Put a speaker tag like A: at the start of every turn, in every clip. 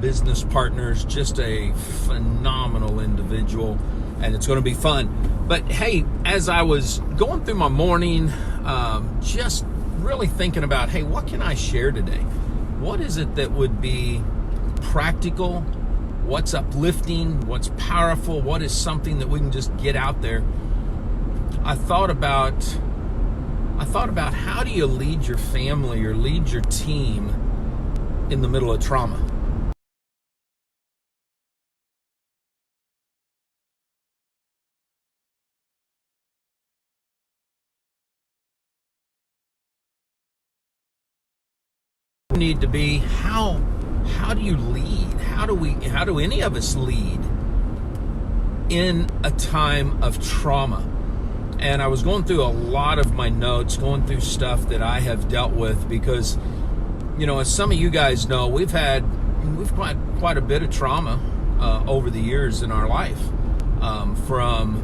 A: business partners, just a phenomenal individual, and it's going to be fun. But hey, as I was going through my morning, just really thinking about, hey, what can I share today? What is it that would be practical? What's uplifting? What's powerful? What is something that we can just get out there? I thought about how do you lead your family or lead your team in the middle of trauma? Need to be how do you lead? How do any of us lead in a time of trauma? And I was going through a lot of my notes, going through stuff that I have dealt with, because, you know, as some of you guys know, we've had quite a bit of trauma over the years in our life, from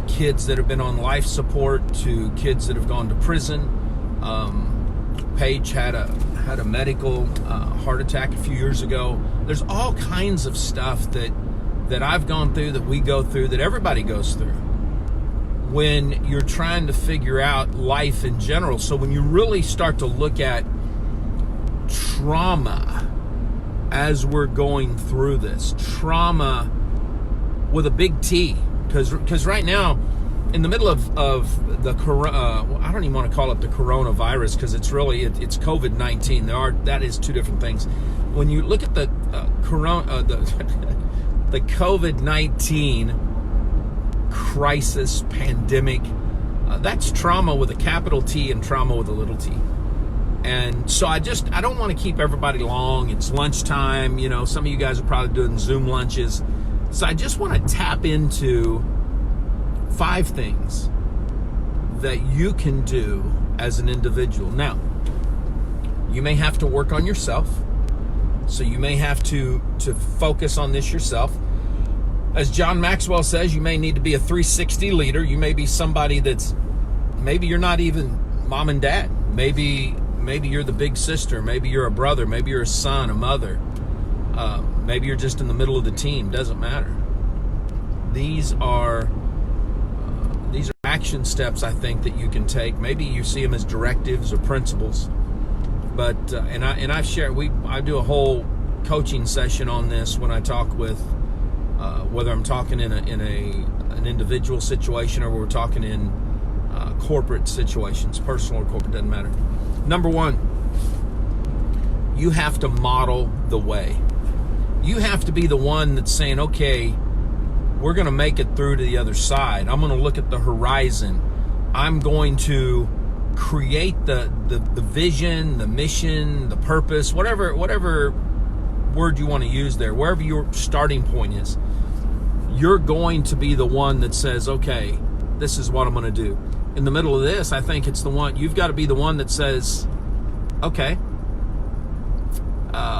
A: kids that have been on life support to kids that have gone to prison. Paige had a medical heart attack a few years ago. There's all kinds of stuff that I've gone through, that we go through, that everybody goes through when you're trying to figure out life in general. So when you really start to look at trauma as we're going through this, trauma with a big T, because right now, in the middle of the I don't even want to call it the coronavirus, because it's really it's COVID-19. That is two different things. When you look at the the COVID-19 crisis, pandemic, that's trauma with a capital T and trauma with a little t. And so I don't want to keep everybody long. It's lunchtime. You know, some of you guys are probably doing Zoom lunches. So I just want to tap into 5 things that you can do as an individual. Now, you may have to work on yourself. So you may have to focus on this yourself. As John Maxwell says, you may need to be a 360 leader. You may be somebody maybe you're not even mom and dad. Maybe you're the big sister. Maybe you're a brother. Maybe you're a son, a mother. Maybe you're just in the middle of the team. Doesn't matter. These are action steps, I think, that you can take. Maybe you see them as directives or principles. But I do a whole coaching session on this when I talk with, whether I'm talking in an individual situation or we're talking in corporate situations, personal or corporate, doesn't matter. Number 1, you have to model the way. You have to be the one that's saying, okay, we're going to make it through to the other side. I'm going to look at the horizon. I'm going to create the vision, the mission, the purpose, whatever word you want to use there, wherever your starting point is. You're going to be the one that says, okay, this is what I'm going to do. In the middle of this, I think you've got to be the one that says, okay,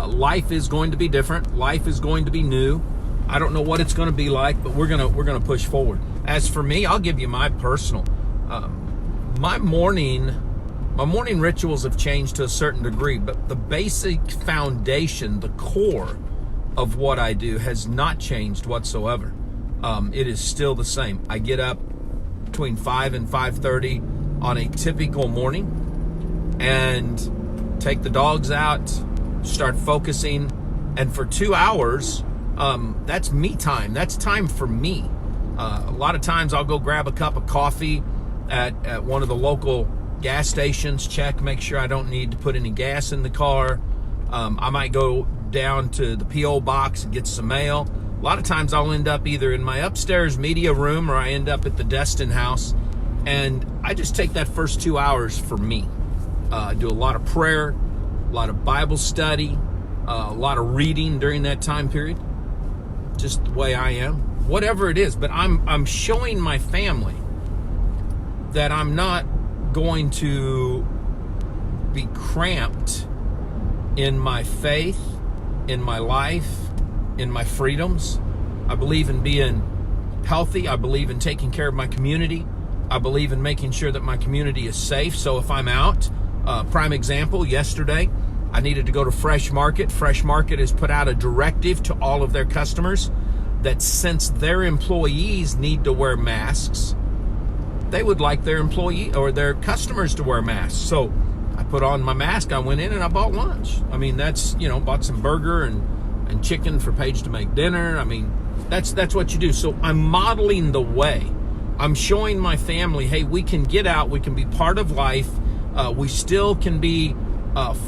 A: life is going to be different. Life is going to be new. I don't know what it's going to be like, but we're gonna push forward. As for me, I'll give you my personal. My morning rituals have changed to a certain degree, but the basic foundation, the core of what I do has not changed whatsoever. It is still the same. I get up between 5 and 5:30 on a typical morning and take the dogs out, start focusing, and for 2 hours, that's me time. That's time for me. A lot of times I'll go grab a cup of coffee at one of the local gas stations, make sure I don't need to put any gas in the car. I might go down to the P.O. box and get some mail. A lot of times I'll end up either in my upstairs media room or I end up at the Destin house. And I just take that first 2 hours for me. I do a lot of prayer, a lot of Bible study, a lot of reading during that time period. Just the way I am, whatever it is. But I'm showing my family that I'm not going to be cramped in my faith, in my life, in my freedoms. I believe in being healthy. I believe in taking care of my community. I believe in making sure that my community is safe. So if I'm out, prime example, yesterday, I needed to go to Fresh Market. Fresh Market has put out a directive to all of their customers that since their employees need to wear masks, they would like their employee or their customers to wear masks. So I put on my mask, I went in and I bought lunch. I mean, that's, bought some burger and chicken for Paige to make dinner. I mean, that's what you do. So I'm modeling the way. I'm showing my family, hey, we can get out, we can be part of life. We still can be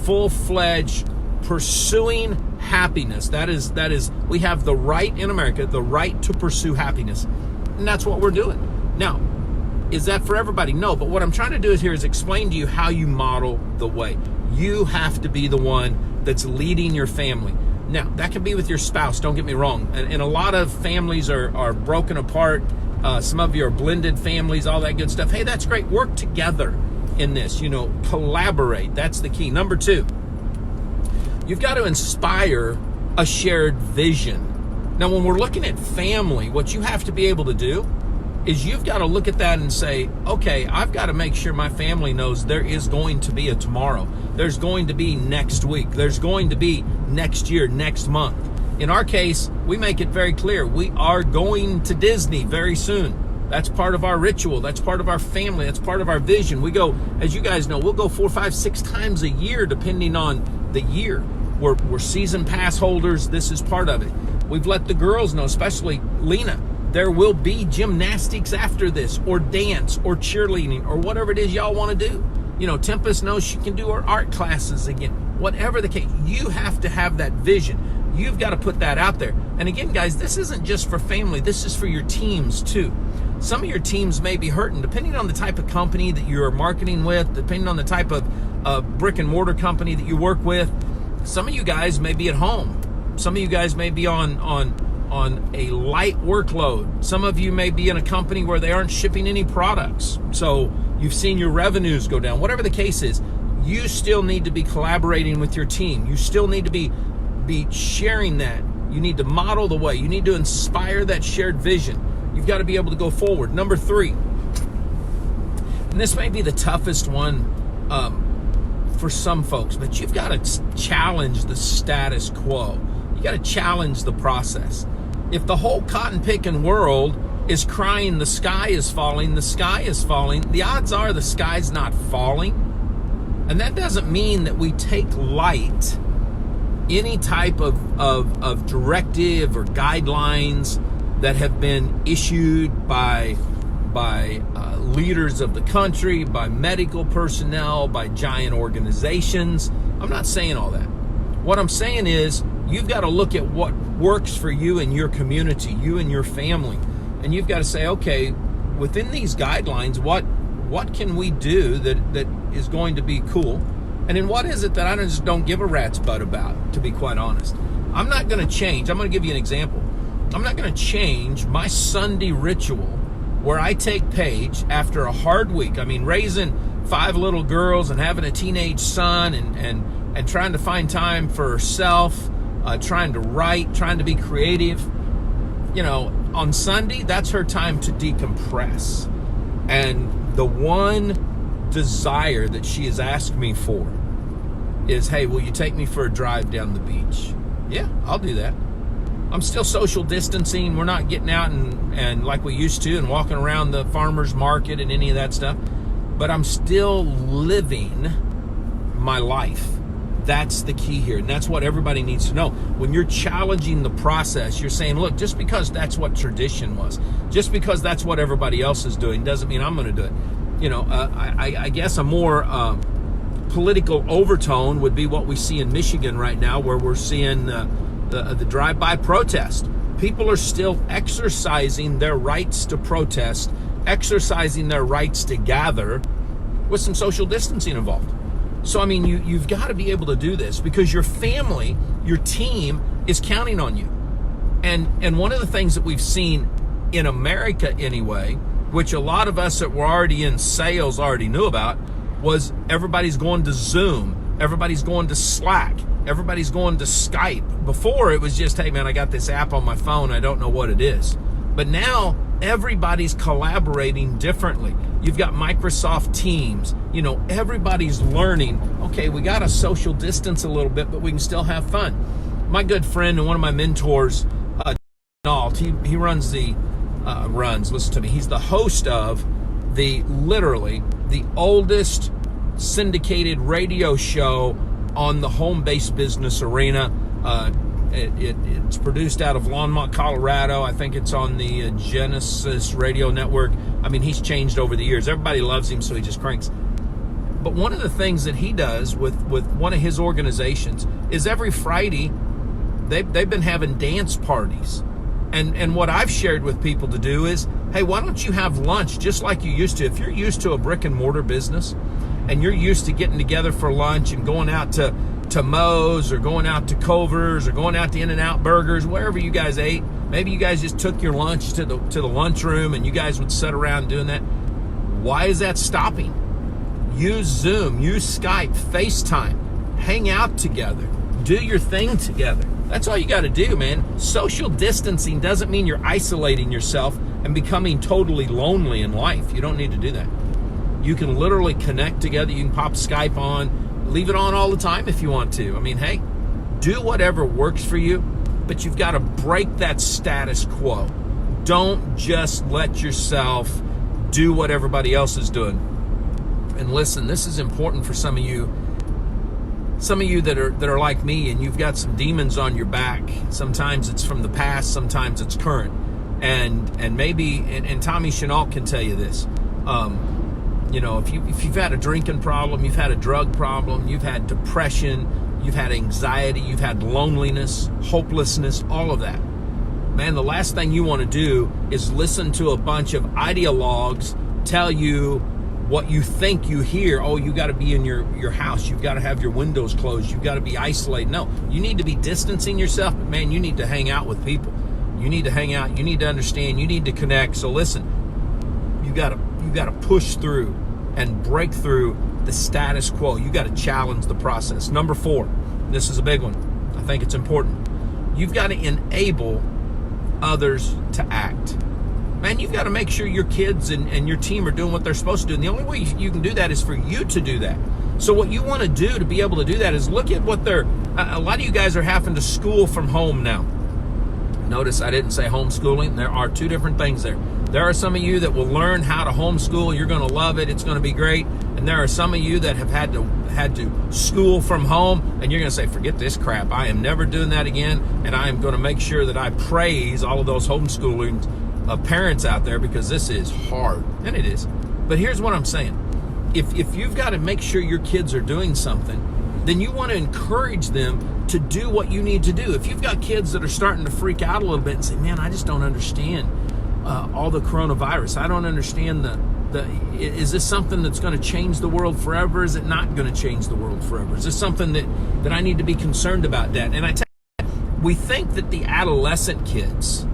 A: full-fledged pursuing happiness. That is, we have the right in America, the right to pursue happiness. And that's what we're doing. Now, is that for everybody? No, but what I'm trying to do here is explain to you how you model the way. You have to be the one that's leading your family. Now, that can be with your spouse, don't get me wrong. And a lot of families are broken apart. Some of you are blended families, all that good stuff. Hey, that's great. Work together in this, collaborate. That's the key. Number 2, you've got to inspire a shared vision. Now, when we're looking at family, what you have to be able to do is you've got to look at that and say, okay, I've got to make sure my family knows there is going to be a tomorrow. There's going to be next week. There's going to be next year, next month. In our case, we make it very clear. We are going to Disney very soon. That's part of our ritual. That's part of our family. That's part of our vision. We go, as you guys know, we'll go 4, 5, 6 times a year, depending on the year. We're season pass holders. This is part of it. We've let the girls know, especially Lena, there will be gymnastics after this, or dance, or cheerleading, or whatever it is y'all want to do. Tempest knows she can do her art classes again. Whatever the case, you have to have that vision. You've got to put that out there. And again, guys, this isn't just for family. This is for your teams too. Some of your teams may be hurting, depending on the type of company that you're marketing with, depending on the type of brick and mortar company that you work with. Some of you guys may be at home. Some of you guys may be on a light workload. Some of you may be in a company where they aren't shipping any products. So you've seen your revenues go down. Whatever the case is, you still need to be collaborating with your team. You still need to be sharing that. You need to model the way. You need to inspire that shared vision. You've got to be able to go forward. Number 3, and this may be the toughest one for some folks, but you've got to challenge the status quo. You got to challenge the process. If the whole cotton picking world is crying, the sky is falling, the odds are the sky's not falling. And that doesn't mean that we take light any type of directive or guidelines that have been issued by leaders of the country, by medical personnel, by giant organizations. I'm not saying all that. What I'm saying is you've got to look at what works for you and your community, you and your family. And you've got to say, okay, within these guidelines, what can we do that is going to be cool? And then what is it that I just don't give a rat's butt about, to be quite honest? I'm not going to change. I'm going to give you an example. I'm not going to change my Sunday ritual where I take Paige after a hard week. I mean, raising 5 little girls and having a teenage son and trying to find time for herself, trying to write, trying to be creative. On Sunday, that's her time to decompress. And the one desire that she has asked me for is, hey, will you take me for a drive down the beach? Yeah, I'll do that. I'm still social distancing. We're not getting out and like we used to and walking around the farmer's market and any of that stuff. But I'm still living my life. That's the key here. And that's what everybody needs to know. When you're challenging the process, you're saying, look, just because that's what tradition was, just because that's what everybody else is doing, doesn't mean I'm going to do it. I guess a more political overtone would be what we see in Michigan right now, where we're seeing the drive-by protest. People are still exercising their rights to protest, exercising their rights to gather, with some social distancing involved. So, I mean, you've got to be able to do this because your family, your team is counting on you. And one of the things that we've seen in America anyway, which a lot of us that were already in sales already knew about, was everybody's going to Zoom, everybody's going to Slack, everybody's going to Skype. Before it was just, hey man, I got this app on my phone, I don't know what it is. But now everybody's collaborating differently. You've got Microsoft Teams. Everybody's learning. Okay, we got to social distance a little bit, but we can still have fun. My good friend and one of my mentors, he runs listen to me, he's the host of literally the oldest syndicated radio show on the home-based business arena. It's produced out of Longmont, Colorado. I think it's on the Genesis radio network. I mean, he's changed over the years. Everybody loves him, so he just cranks. But one of the things that he does with one of his organizations is every Friday they've been having dance parties. And what I've shared with people to do is, hey, why don't you have lunch just like you used to? If you're used to a brick and mortar business and you're used to getting together for lunch and going out to Moe's or going out to Culver's or going out to In-N-Out Burgers, wherever you guys ate, maybe you guys just took your lunch to the lunchroom and you guys would sit around doing that. Why is that stopping? Use Zoom, use Skype, FaceTime, hang out together, do your thing together. That's all you got to do, man. Social distancing doesn't mean you're isolating yourself and becoming totally lonely in life. You don't need to do that. You can literally connect together. You can pop Skype on, leave it on all the time if you want to. I mean, hey, do whatever works for you, but you've got to break that status quo. Don't just let yourself do what everybody else is doing. And listen, this is important for some of you that are like me, and you've got some demons on your back. Sometimes it's from the past, sometimes it's current. And maybe Tommy Chenault can tell you this. If you've had a drinking problem, you've had a drug problem, you've had depression, you've had anxiety, you've had loneliness, hopelessness, all of that. Man, the last thing you want to do is listen to a bunch of ideologues tell you what you think you hear. Oh, you got to be in your house. You've got to have your windows closed. You've got to be isolated. No, you need to be distancing yourself. But man, you need to hang out with people. You need to hang out. You need to understand. You need to connect. So listen, you got to push through and break through the status quo. You got to challenge the process. Number 4, this is a big one. I think it's important. You've got to enable others to act. Man, you've got to make sure your kids and your team are doing what they're supposed to do. And the only way you can do that is for you to do that. So what you want to do to be able to do that is look at what a lot of you guys are having to school from home now. Notice I didn't say homeschooling. There are 2 different things there. There are some of you that will learn how to homeschool. You're going to love it. It's going to be great. And there are some of you that have had to school from home, and you're going to say, forget this crap. I am never doing that again. And I am going to make sure that I praise all of those homeschooling parents out there, because this is hard, and it is. But here's what I'm saying. If you've got to make sure your kids are doing something, then you want to encourage them to do what you need to do. If you've got kids that are starting to freak out a little bit and say, man, I just don't understand all the coronavirus. I don't understand is this something that's going to change the world forever? Is it not going to change the world forever? Is this something that I need to be concerned about, Dad? And I tell you, we think that the adolescent kids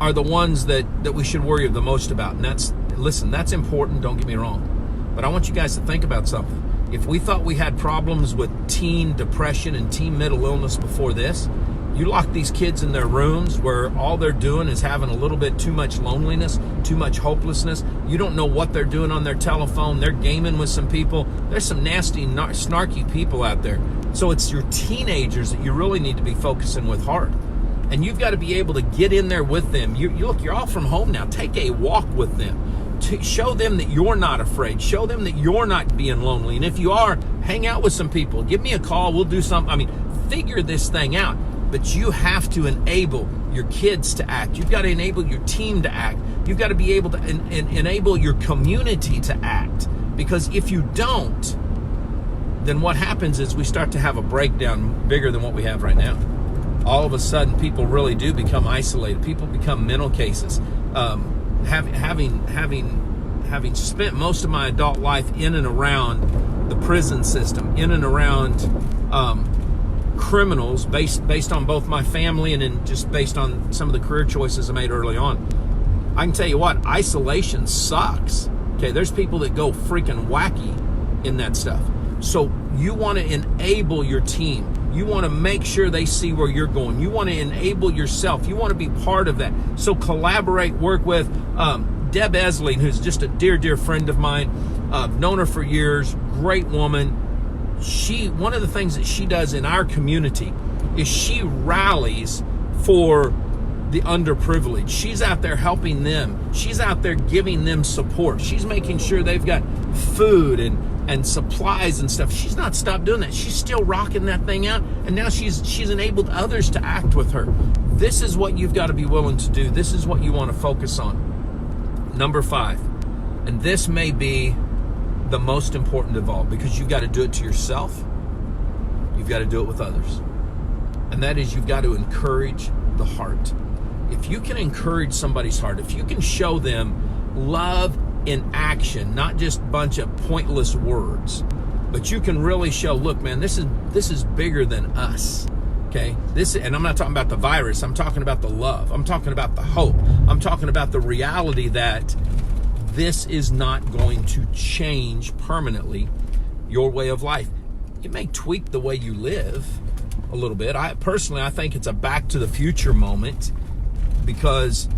A: are the ones that we should worry the most about. And that's important, don't get me wrong. But I want you guys to think about something. If we thought we had problems with teen depression and teen mental illness before this, you lock these kids in their rooms where all they're doing is having a little bit too much loneliness, too much hopelessness. You don't know what they're doing on their telephone. They're gaming with some people. There's some nasty, snarky people out there. So it's your teenagers that you really need to be focusing with hard. And you've got to be able to get in there with them. You're all from home now. Take a walk with them. Show them that you're not afraid. Show them that you're not being lonely. And if you are, hang out with some people. Give me a call. We'll do something. Figure this thing out. But you have to enable your kids to act. You've got to enable your team to act. You've got to be able to enable your community to act. Because if you don't, then what happens is we start to have a breakdown bigger than what we have right now. All of a sudden, people really do become isolated. People become mental cases. Having spent most of my adult life in and around the prison system, in and around criminals, based on both my family and then just based on some of the career choices I made early on, I can tell you what, isolation sucks. Okay, there's people that go freaking wacky in that stuff. So you want to enable your team. You want to make sure they see where you're going. You want to enable yourself. You want to be part of that. So collaborate, work with Deb Esling, who's just a dear, dear friend of mine. I've known her for years. Great woman. One of the things that she does in our community is she rallies for the underprivileged. She's out there helping them. She's out there giving them support. She's making sure they've got food and supplies and stuff. She's not stopped doing that. She's still rocking that thing out, and now she's enabled others to act with her. This is what you've got to be willing to do. This is what you want to focus on. Number 5, and this may be the most important of all, because you've got to do it to yourself. You've got to do it with others. And that is, you've got to encourage the heart. If you can encourage somebody's heart, if you can show them love in action, not just a bunch of pointless words, but you can really show, look, man, this is bigger than us. Okay? And I'm not talking about the virus, I'm talking about the love. I'm talking about the hope. I'm talking about the reality that this is not going to change permanently your way of life. It may tweak the way you live a little bit. I think it's a back to the future moment, because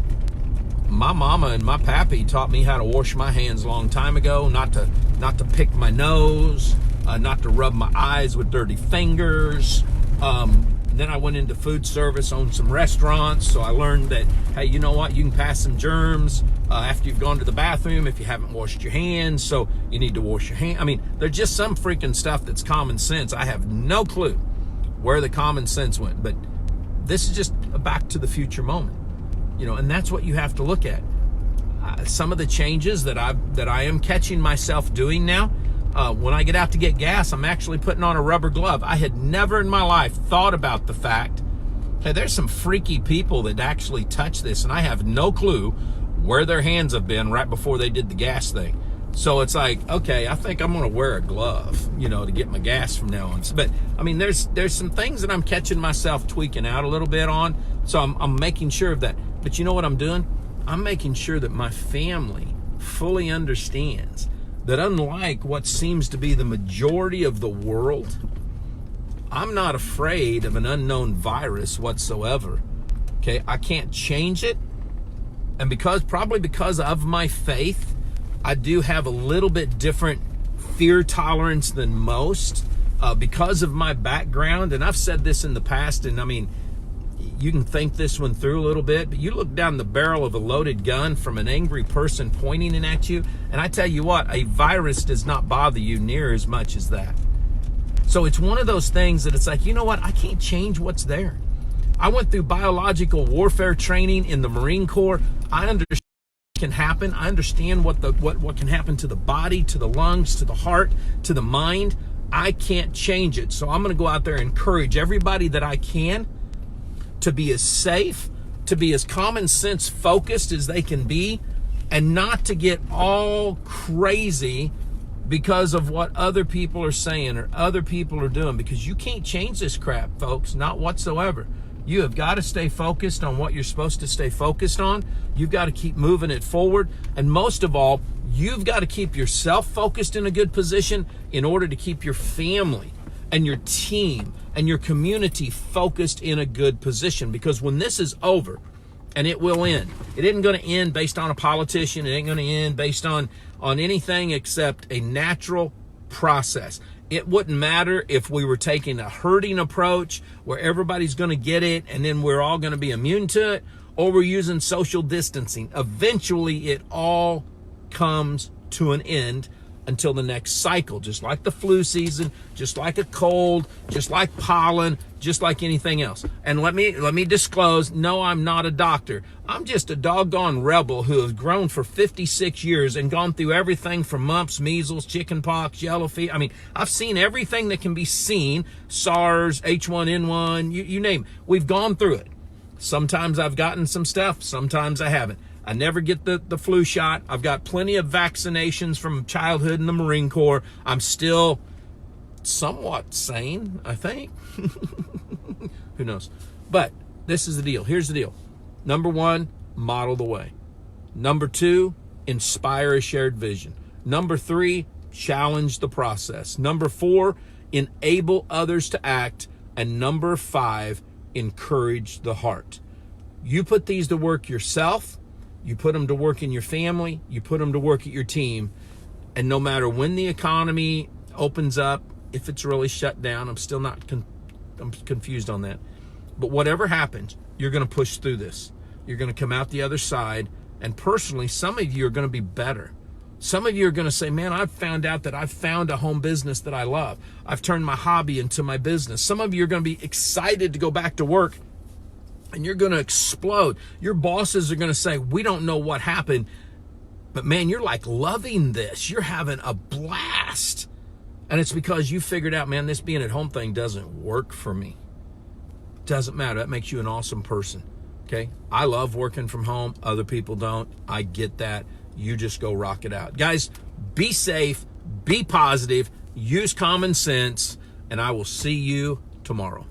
A: my mama and my pappy taught me how to wash my hands a long time ago, not to pick my nose, not to rub my eyes with dirty fingers. Then I went into food service, owned some restaurants, so I learned that, hey, you know what? You can pass some germs after you've gone to the bathroom if you haven't washed your hands, so you need to wash your hands. I mean, there's just some freaking stuff that's common sense. I have no clue where the common sense went, but this is just a back to the future moment. And that's what you have to look at. Some of the changes that I am catching myself doing now, when I get out to get gas, I'm actually putting on a rubber glove. I had never in my life thought about the fact, hey, there's some freaky people that actually touch this, and I have no clue where their hands have been right before they did the gas thing. So it's like, okay, I think I'm going to wear a glove, to get my gas from now on. But I mean, there's some things that I'm catching myself tweaking out a little bit on. So I'm making sure of that. But you know what I'm doing? I'm making sure that my family fully understands that, unlike what seems to be the majority of the world, I'm not afraid of an unknown virus whatsoever. Okay, I can't change it. And probably because of my faith, I do have a little bit different fear tolerance than most because of my background. And I've said this in the past, and I mean, you can think this one through a little bit, but you look down the barrel of a loaded gun from an angry person pointing it at you, and I tell you what, a virus does not bother you near as much as that. So it's one of those things that it's like, you know what, I can't change what's there. I went through biological warfare training in the Marine Corps. I understand what can happen. I understand what can happen to the body, to the lungs, to the heart, to the mind. I can't change it. So I'm going to go out there and encourage everybody that I can to be as safe, to be as common sense focused as they can be, and not to get all crazy because of what other people are saying or other people are doing, because you can't change this crap, folks, not whatsoever. You have got to stay focused on what you're supposed to stay focused on. You've got to keep moving it forward. And most of all, you've got to keep yourself focused in a good position in order to keep your family and your team and your community focused in a good position. Because when this is over, and it will end, it isn't going to end based on a politician. It ain't going to end based on anything except a natural process. It wouldn't matter if we were taking a herding approach where everybody's going to get it and then we're all going to be immune to it, or we're using social distancing. Eventually, it all comes to an end until the next cycle, just like the flu season, just like a cold, just like pollen, just like anything else. And let me disclose, no, I'm not a doctor. I'm just a doggone rebel who has grown for 56 years and gone through everything from mumps, measles, chickenpox, yellow fever. I mean, I've seen everything that can be seen, SARS, H1N1, you name it. We've gone through it. Sometimes I've gotten some stuff, sometimes I haven't. I never get the flu shot. I've got plenty of vaccinations from childhood in the Marine Corps. I'm still somewhat sane, I think. Who knows? But this is the deal. Here's the deal. Number 1, model the way. Number 2, inspire a shared vision. Number 3, challenge the process. Number 4, enable others to act And number 5, encourage the heart. You put these to work yourself, you put them to work in your family, you put them to work at your team, and no matter when the economy opens up, if it's really shut down, I'm still not I'm confused on that. But whatever happens, you're going to push through this. You're going to come out the other side, and personally, some of you are going to be better. Some of you are going to say, man, I've found out that I've found a home business that I love. I've turned my hobby into my business. Some of you are going to be excited to go back to work, and you're going to explode. Your bosses are going to say, we don't know what happened, but man, you're like loving this. You're having a blast. And it's because you figured out, man, this being at home thing doesn't work for me. Doesn't matter. That makes you an awesome person. Okay? I love working from home. Other people don't. I get that. You just go rock it out. Guys, be safe, be positive, use common sense, and I will see you tomorrow.